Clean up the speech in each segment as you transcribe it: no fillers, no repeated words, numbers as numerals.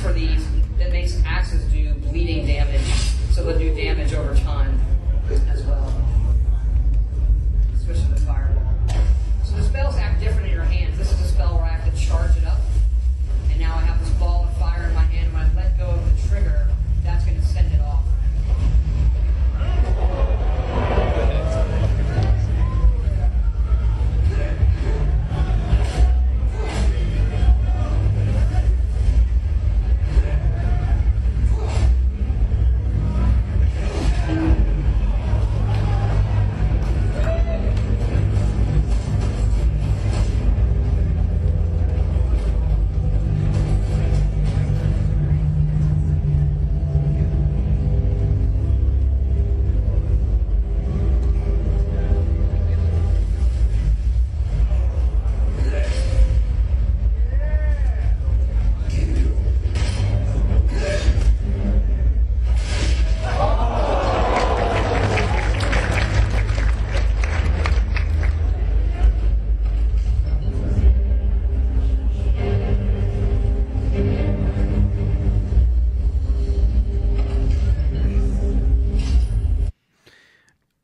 for these that makes axes do bleeding damage, so they'll do damage over time as well. Switch to the fireball. So the spells act different in your hands. This is a spell where I have to charge it up, and now I have this ball of fire in my hand. When I let go of the trigger, that's going to send it off.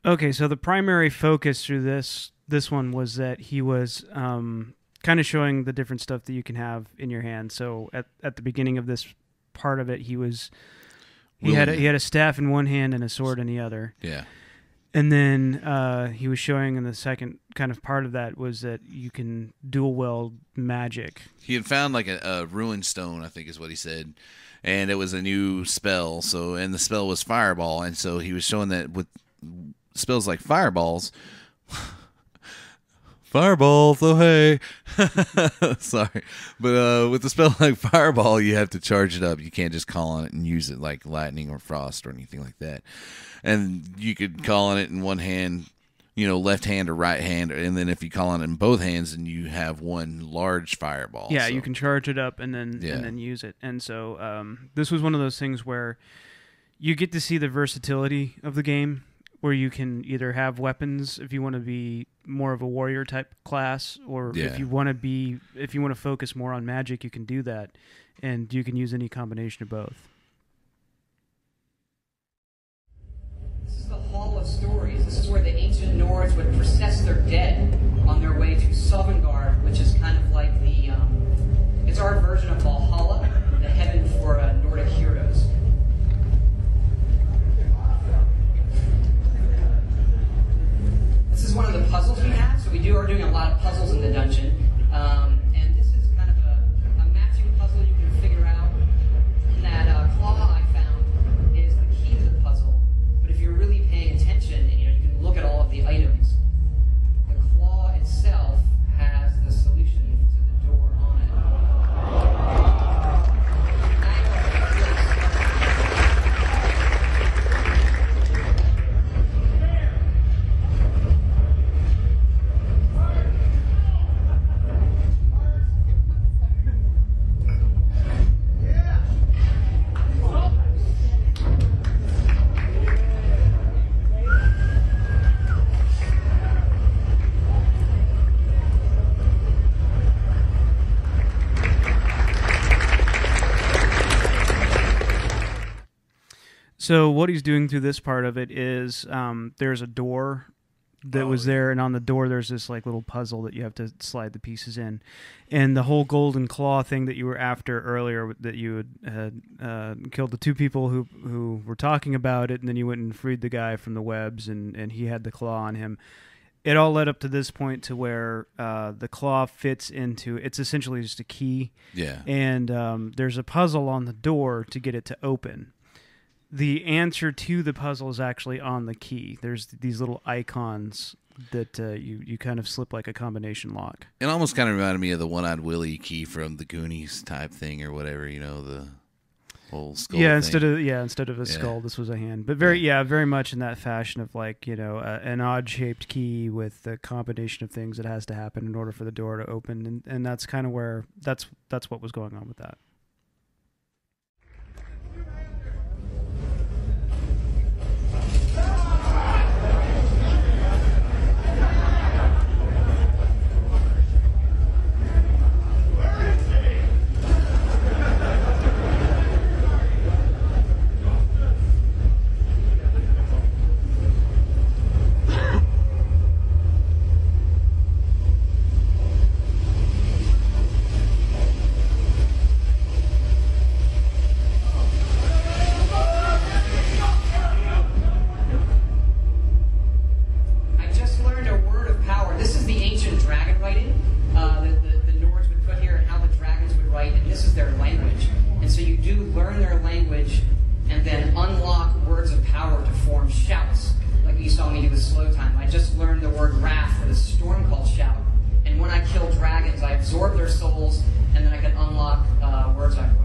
Okay, so the primary focus through this one was that he was kind of showing the different stuff that you can have in your hand. So at the beginning of this part of it, he had a staff in one hand and a sword in the other. Yeah. And then he was showing in the second kind of part of that was that you can dual wield magic. He had found like a ruined stone, I think is what he said. And it was a new spell. And the spell was fireball. And so he was showing that with spells like fireballs, oh hey, sorry, but with the spell like fireball, you have to charge it up. You can't just call on it and use it like lightning or frost or anything like that. And you could call on it in one hand, left hand or right hand, and then if you call on it in both hands, then you have one large fireball. Yeah, so you can charge it up and then use it. And so this was one of those things where you get to see the versatility of the game, where you can either have weapons if you want to be more of a warrior type class, or if you want to focus more on magic, you can do that, and you can use any combination of both. This is the Hall of Stories. This is where the ancient Nords would process their dead on their way to Sovngarde, which is kind of like it's our version of Valhalla, the heaven for Nordic heroes. This is one of the puzzles we have. So we are doing a lot of puzzles in the dungeon. And this is kind of a matching puzzle you can figure out. And that claw I found is the key to the puzzle. But if you're really paying attention, and you can look at all of the items, the claw itself has the solution to the door on it. So what he's doing through this part of it is there's a door that was there, and on the door there's this like little puzzle that you have to slide the pieces in. And the whole golden claw thing that you were after earlier, that you had killed the two people who were talking about it, and then you went and freed the guy from the webs, and he had the claw on him. It all led up to this point to where the claw fits into, it's essentially just a key. Yeah. And there's a puzzle on the door to get it to open. The answer to the puzzle is actually on the key. There's these little icons that you kind of slip like a combination lock. It almost kind of reminded me of the One-Eyed Willie key from the Goonies type thing or whatever, the whole skull thing. Instead of a skull, this was a hand. But very much in that fashion of like, an odd-shaped key with a combination of things that has to happen in order for the door to open. And that's kind of where, that's what was going on with that. their language. And so you do learn their language and then unlock words of power to form shouts, like you saw me do with slow time. I just learned the word wrath for the storm called shout, and when I kill dragons, I absorb their souls, and then I can unlock words I've learned.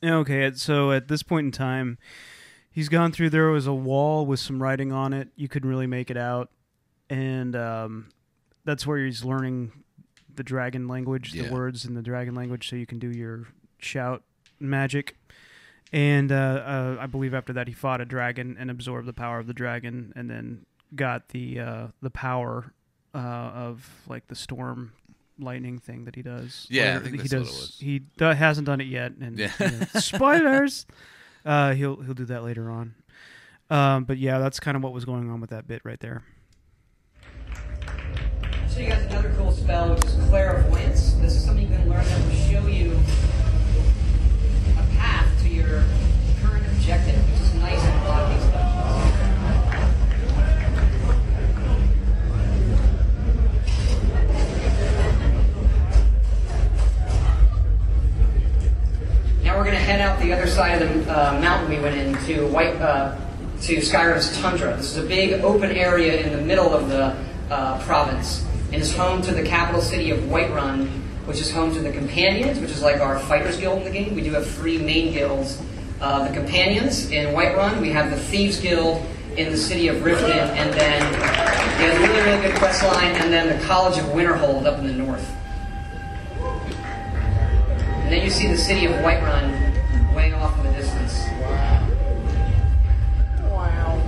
Okay, so at this point in time, he's gone through. There was a wall with some writing on it. You couldn't really make it out, and that's where he's learning the dragon language, the words in the dragon language, so you can do your shout magic. And I believe after that, he fought a dragon and absorbed the power of the dragon, and then got the power of like the storm lightning thing that he does. Yeah, I think that's what it was. He hasn't done it yet, and spoilers. He'll do that later on. But yeah, that's kind of what was going on with that bit right there. I'll show you guys another cool spell, which is clairvoyance. This is something you can learn that will show you a path to your current objective, which is nice in a lot of these dungeons. Now we're going to head out the other side of the mountain we went into, to Skyrim's tundra. This is a big open area in the middle of the province, and is home to the capital city of Whiterun, which is home to the Companions, which is like our fighters guild in the game. We do have 3 main guilds. The Companions in Whiterun, we have the Thieves Guild in the city of Riften, and then we have a really, really good quest line, and then the College of Winterhold up in the north. And then you see the city of Whiterun way off in the distance. Wow.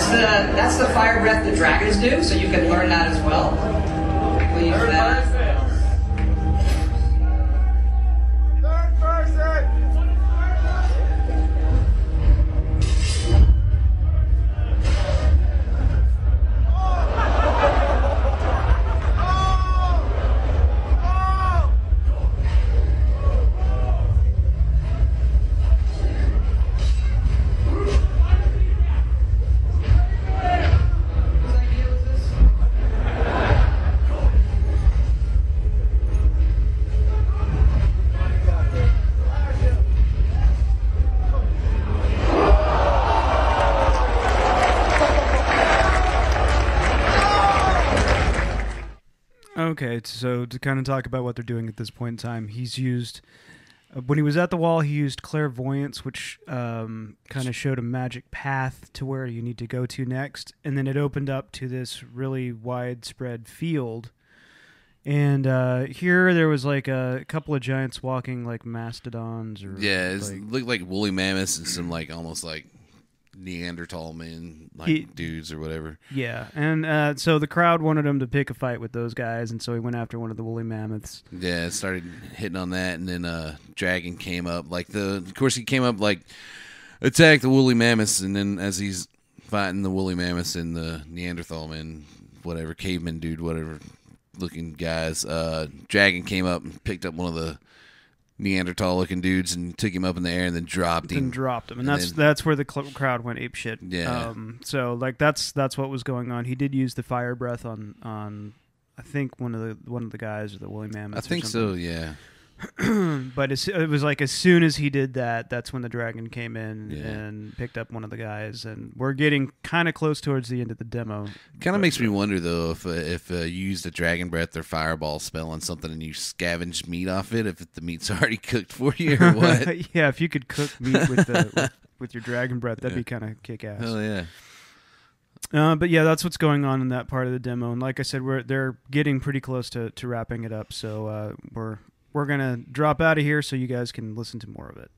That's the fire breath the dragons do, so you can learn that as well. Leave that. Third person! Okay, so to kind of talk about what they're doing at this point in time, he's used, when he was at the wall, he used clairvoyance, which kind of showed a magic path to where you need to go to next, and then it opened up to this really widespread field. And here there was like a couple of giants walking like mastodons, or it looked like woolly mammoths and some like almost like Neanderthal men, like dudes or whatever. Yeah, and so the crowd wanted him to pick a fight with those guys, and so he went after one of the woolly mammoths. Yeah, started hitting on that, and then dragon came up. Of course, he came up like attacked the woolly mammoths, and then as he's fighting the woolly mammoths and the Neanderthal men, whatever, caveman dude, whatever looking guys, dragon came up and picked up one of the Neanderthal-looking dudes and took him up in the air and then dropped him. And that's where the crowd went apeshit. Yeah. So like that's what was going on. He did use the fire breath on I think one of the guys or the woolly mammoths. I think so. Yeah. But it was like as soon as he did that, that's when the dragon came in and picked up one of the guys, and we're getting kind of close towards the end of the demo. Kind of makes me wonder though if you used a dragon breath or fireball spell on something and you scavenged meat off it, if the meat's already cooked for you or what. Yeah, if you could cook meat with your dragon breath, that'd be kind of kick ass. Hell yeah. But yeah, that's what's going on in that part of the demo, and like I said, they're getting pretty close to wrapping it up. So we're gonna drop out of here so you guys can listen to more of it.